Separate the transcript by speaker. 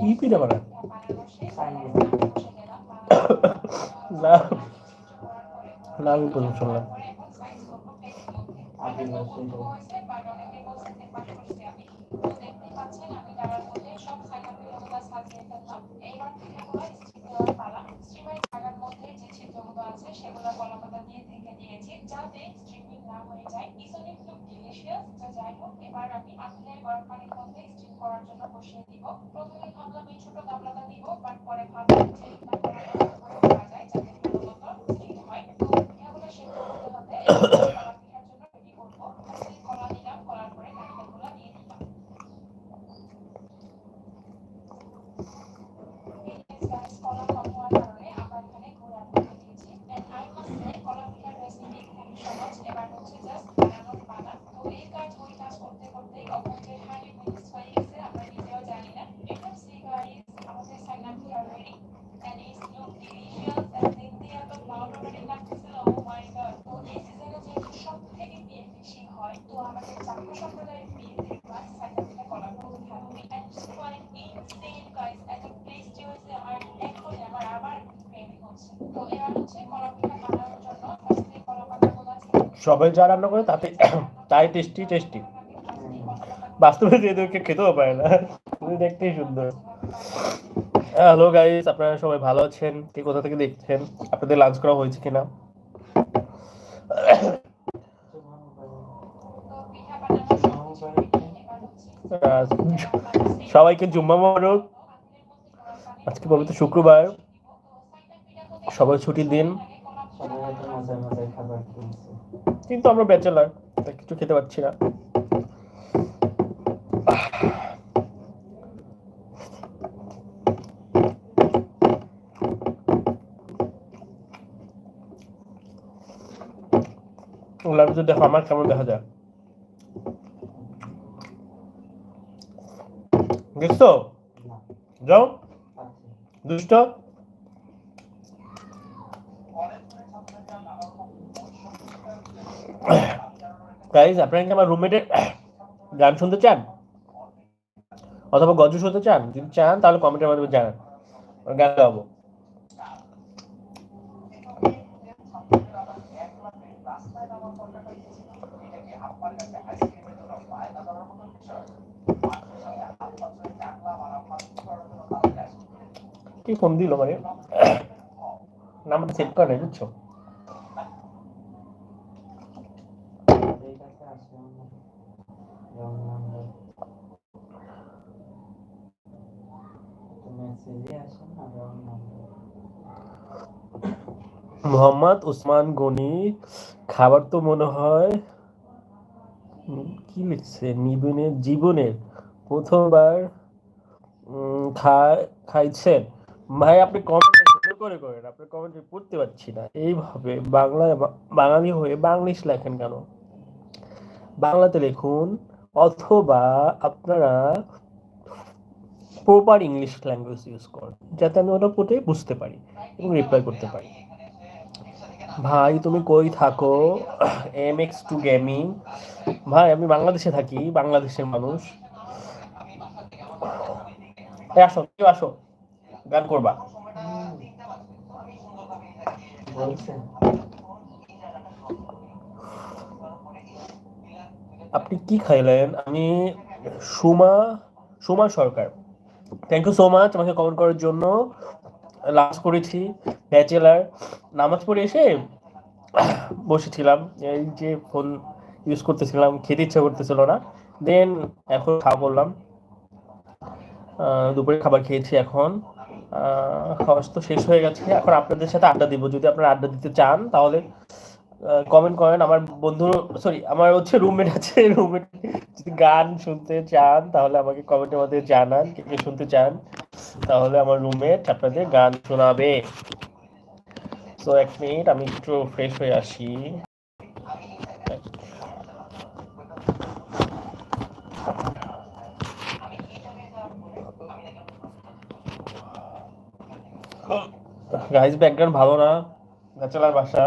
Speaker 1: কি পিঠা বানান? না না, আমি প্রথম শুনলাম। সবাই যা রান্না করে তাতে তাই টেস্টি টেস্টি। বাস্তবে যে এদেরকে খেতেও পারে না, তুমি দেখতেই সুন্দর। হ্যালো গাইস, আপনারা সবাই ভালো আছেন? কে কোথা থেকে দেখছেন? আপনাদের লাঞ্চ করা হয়েছে কিনা? সবাইকে জুম্মা মোবারক। আজকে পবিত্র শুক্রবার, সবাই ছুটির দিন, কিন্তু আমরা ব্যাচেলার, তাই কিছু খেতে পারছি না। ওগুলোর ভিতরে দেখো আমার কেমন দেখা যায়, দেখছো? যাও দুষ্ট। গাইস, আপনারা কি আমার রুমমেটের গান শুনতে চান অথবা গজল শুনতে চান? যদি চান তাহলে কমেন্টের মাধ্যমে জানান, গান গাবো। কি ফোন দিল মানে? নাম্বারটা সেট করে নাই, বুঝছো? মোহাম্মদ ওসমান গনি। খাবার তো মনে হয় কি লিখছে, জীবনের প্রথমবার খাইছেন। ভাই আপনি কমেন্ট সুন্দর করে করেন, আপনার কমেন্ট পড়তে পারছি না। এইভাবে বাঙালি হয়ে বাংলিশ লেখেন কেন? বাংলাতে লিখুন, অথবা আপনারা প্রপার ইংলিশ ল্যাঙ্গুয়েজ ইউজ করুন, যাতে আমি ওটা পড়ে বুঝতে পারি এবং রিপ্লাই করতে পারি। ভাই তুমি কই থাকো? MX2 gaming. ভাই আমি বাংলাদেশে থাকি, বাংলাদেশের মানুষ। আসো, কেউ আসো, গান করবা। আপনি কি খাইলেন? আমি সুমা সুমা সরকার। থ্যাংক ইউ সো মাচ আমাকে কমেন্ট করার জন্য। লাঞ্চ করেছি, ব্যাচেলার। নামাজ পড়ে এসে বসেছিলাম, এই যে ফোন ইউজ করতেছিলাম, খেতে ইচ্ছা করতেছিল না, দেন এখন খাওয়া করলাম। দুপুরে খাবার খেয়েছি, এখন খাওয়া তো শেষ হয়ে গেছে। এখন আপনাদের সাথে আড্ডা দিব। যদি আপনারা আড্ডা দিতে চান তাহলে কমেন্ট করেন। আমার বন্ধু, সরি আমার হচ্ছে রুমমেট আছে, রুমমেট যদি গান শুনতে চান তাহলে আমাকে কমেন্টের মধ্যে জানান কে কে শুনতে চান, তাহলে আমার রুমমেট আপনাদের গান শোনাবে। তো 1 মিনিট, আমি একটু ফ্রেশ হয়ে আসি। গাইজ ব্যাকগ্রাউন্ড ভালো না, ব্যাচেলার বাসা।